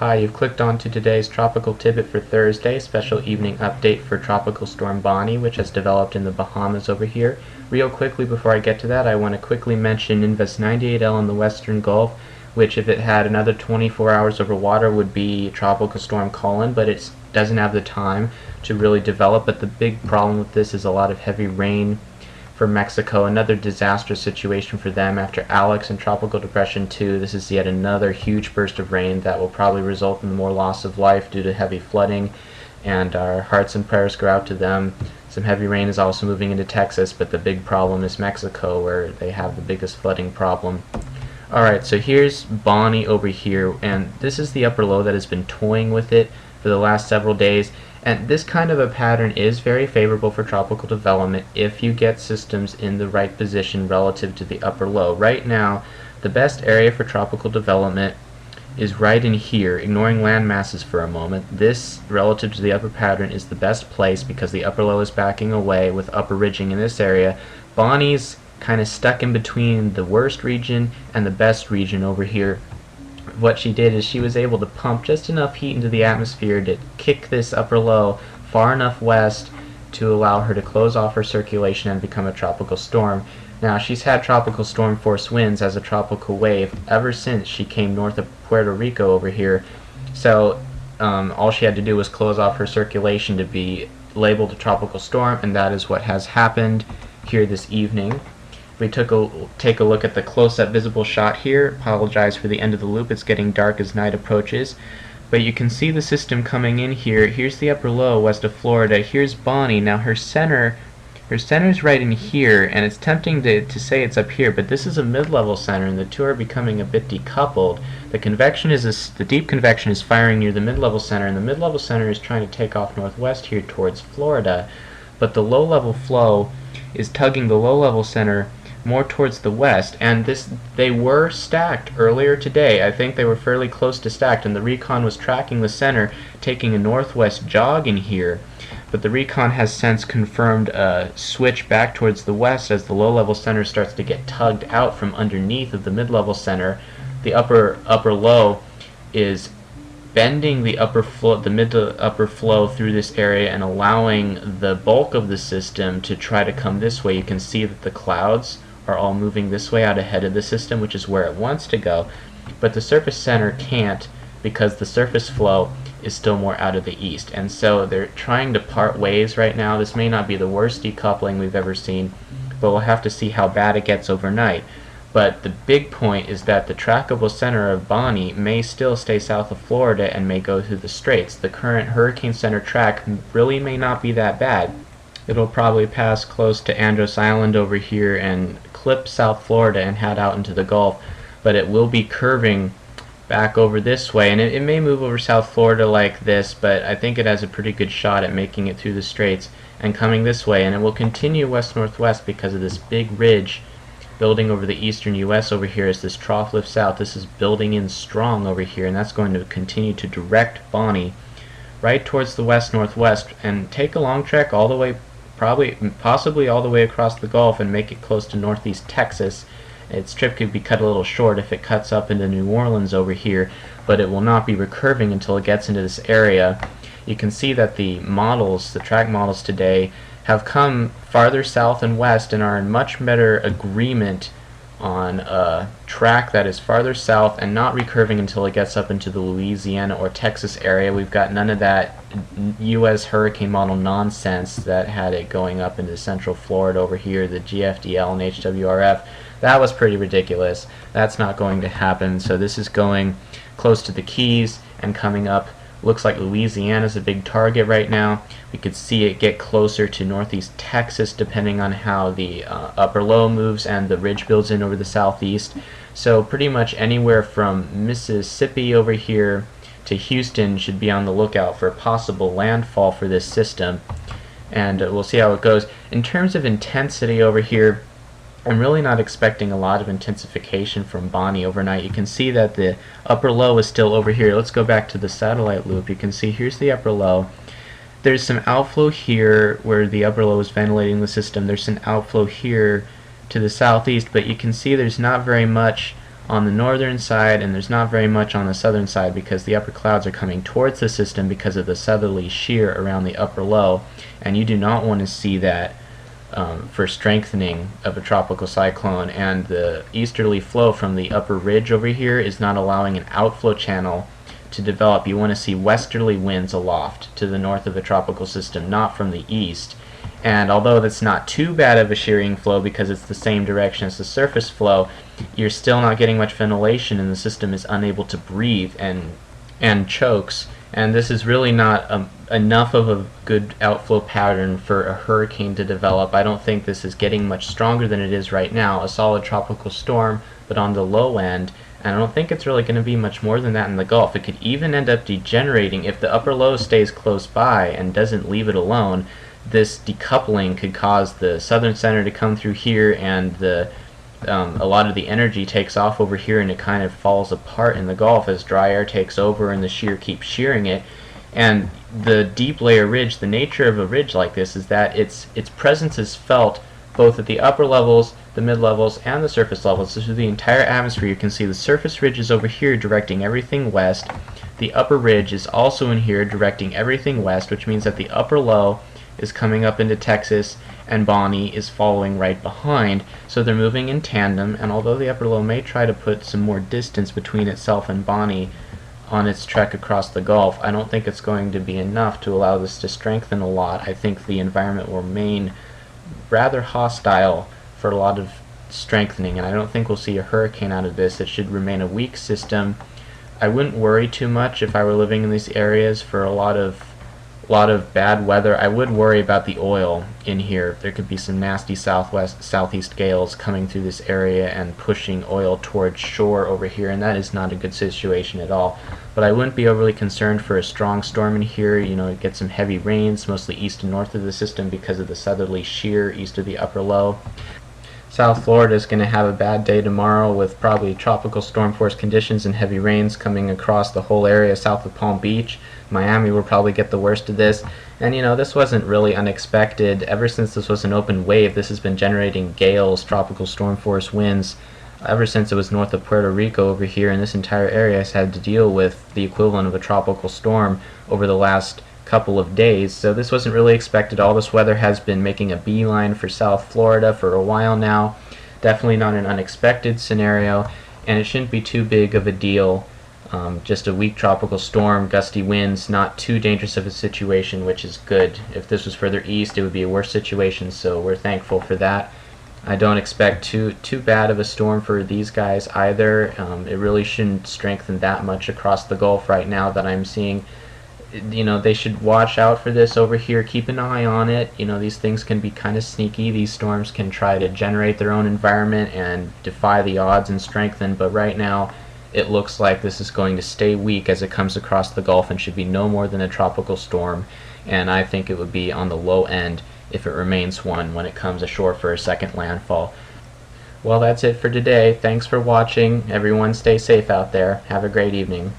Hi, you've clicked on to today's tropical tidbit for Thursday, special evening update for Tropical Storm Bonnie, which has developed in the Bahamas over here. Real quickly before I get to that, I want to quickly mention Invest 98L in the Western Gulf, which if it had another 24 hours over water would be Tropical Storm Colin, but it doesn't have the time to really develop. But the big problem with this is a lot of heavy rain for Mexico, another disastrous situation for them after Alex and Tropical Depression 2. This is yet another huge burst of rain that will probably result in more loss of life due to heavy flooding, and our hearts and prayers go out to them. Some heavy rain is also moving into Texas, but the big problem is Mexico, where they have the biggest flooding problem. Alright, so here's Bonnie over here, and this is the upper low that has been toying with it for the last several days. And this kind of a pattern is very favorable for tropical development if you get systems in the right position relative to the upper low. Right now, the best area for tropical development is right in here, ignoring land masses for a moment. This, relative to the upper pattern, is the best place because the upper low is backing away with upper ridging in this area. Bonnie's kind of stuck in between the worst region and the best region over here. What she did is she was able to pump just enough heat into the atmosphere to kick this upper low far enough west to allow her to close off her circulation and become a tropical storm. Now, she's had tropical storm force winds as a tropical wave ever since she came north of Puerto Rico over here. So all she had to do was close off her circulation to be labeled a tropical storm, and that is what has happened here this evening. We take a look at the close-up visible shot here. Apologize for the end of the loop, it's getting dark as night approaches. But you can see the system coming in here. Here's the upper low west of Florida. Here's Bonnie. Now her center's right in here, and it's tempting to say it's up here, but this is a mid-level center, and the two are becoming a bit decoupled. The deep convection is firing near the mid-level center, and the mid-level center is trying to take off northwest here towards Florida. But the low-level flow is tugging the low-level center more towards the west, and they were stacked earlier today. I think they were fairly close to stacked, and the recon was tracking the center, taking a northwest jog in here. But the recon has since confirmed a switch back towards the west as the low-level center starts to get tugged out from underneath of the mid-level center. The upper low is bending the mid to upper flow through this area and allowing the bulk of the system to try to come this way. You can see that the clouds are all moving this way out ahead of the system, which is where it wants to go, but the surface center can't because the surface flow is still more out of the east, and so they're trying to part ways right now. This may not be the worst decoupling we've ever seen, but we'll have to see how bad it gets overnight. But the big point is that the trackable center of Bonnie may still stay south of Florida and may go through the straits. The current hurricane center track really may not be that bad. It'll probably pass close to Andros Island over here and clip South Florida and head out into the Gulf, but it will be curving back over this way, and it may move over South Florida like this, but I think it has a pretty good shot at making it through the straits and coming this way, and it will continue west-northwest because of this big ridge building over the eastern U.S. over here as this trough lifts out. This is building in strong over here, and that's going to continue to direct Bonnie right towards the west-northwest and take a long trek all the way, possibly all the way across the Gulf, and make it close to northeast Texas. Its trip could be cut a little short if it cuts up into New Orleans over here, but it will not be recurving until it gets into this area. You can see that the track models today have come farther south and west and are in much better agreement on a track that is farther south and not recurving until it gets up into the Louisiana or Texas area. We've got none of that U.S. hurricane model nonsense that had it going up into central Florida over here, the GFDL and HWRF. That was pretty ridiculous. That's not going to happen. So this is going close to the Keys and coming up. Looks like Louisiana's a big target right now. We could see it get closer to northeast Texas depending on how the upper low moves and the ridge builds in over the southeast. So pretty much anywhere from Mississippi over here to Houston should be on the lookout for a possible landfall for this system, and we'll see how it goes. In terms of intensity over here, I'm really not expecting a lot of intensification from Bonnie overnight. You can see that the upper low is still over here. Let's go back to the satellite loop. You can see here's the upper low. There's some outflow here where the upper low is ventilating the system. There's some outflow here to the southeast, but you can see there's not very much on the northern side, and there's not very much on the southern side because the upper clouds are coming towards the system because of the southerly shear around the upper low, and you do not want to see that for strengthening of a tropical cyclone. And the easterly flow from the upper ridge over here is not allowing an outflow channel to develop. You want to see westerly winds aloft to the north of the tropical system, not from the east. And although that's not too bad of a shearing flow because it's the same direction as the surface flow, you're still not getting much ventilation, and the system is unable to breathe and chokes. And this is really not enough of a good outflow pattern for a hurricane to develop. I don't think this is getting much stronger than it is right now, a solid tropical storm, but on the low end. And I don't think it's really going to be much more than that in the Gulf. It could even end up degenerating if the upper low stays close by and doesn't leave it alone. This decoupling could cause the southern center to come through here, and a lot of the energy takes off over here, and it kind of falls apart in the Gulf as dry air takes over and the shear keeps shearing it. And the deep layer ridge, the nature of a ridge like this is that its presence is felt both at the upper levels, the mid levels, and the surface levels. So through the entire atmosphere, you can see the surface ridge is over here directing everything west. The upper ridge is also in here directing everything west, which means that the upper low is coming up into Texas, and Bonnie is following right behind. So they're moving in tandem, and although the upper low may try to put some more distance between itself and Bonnie on its trek across the Gulf, I don't think it's going to be enough to allow this to strengthen a lot. I think the environment will remain rather hostile for a lot of strengthening, and I don't think we'll see a hurricane out of this. It should remain a weak system. I wouldn't worry too much if I were living in these areas for a lot of bad weather. I would worry about the oil in here. There could be some nasty southeast gales coming through this area and pushing oil towards shore over here, and that is not a good situation at all. But I wouldn't be overly concerned for a strong storm in here. You know, get some heavy rains, mostly east and north of the system because of the southerly shear east of the upper low. South Florida is going to have a bad day tomorrow with probably tropical storm force conditions and heavy rains coming across the whole area south of Palm Beach. Miami will probably get the worst of this. And you know, this wasn't really unexpected. Ever since this was an open wave, this has been generating gales, tropical storm force winds, ever since it was north of Puerto Rico over here, and this entire area has had to deal with the equivalent of a tropical storm over the last couple of days. So this wasn't really expected. All this weather has been making a beeline for South Florida for a while now. Definitely not an unexpected scenario, and it shouldn't be too big of a deal. Just a weak tropical storm, gusty winds, not too dangerous of a situation, which is good. If this was further east, it would be a worse situation, so we're thankful for that. I don't expect too bad of a storm for these guys either. It really shouldn't strengthen that much across the Gulf right now that I'm seeing. You know, they should watch out for this over here. Keep an eye on it. You know, these things can be kind of sneaky. These storms can try to generate their own environment and defy the odds and strengthen, but right now it looks like this is going to stay weak as it comes across the Gulf and should be no more than a tropical storm, and I think it would be on the low end if it remains one when it comes ashore for a second landfall. Well, that's it for today. Thanks for watching. Everyone stay safe out there. Have a great evening.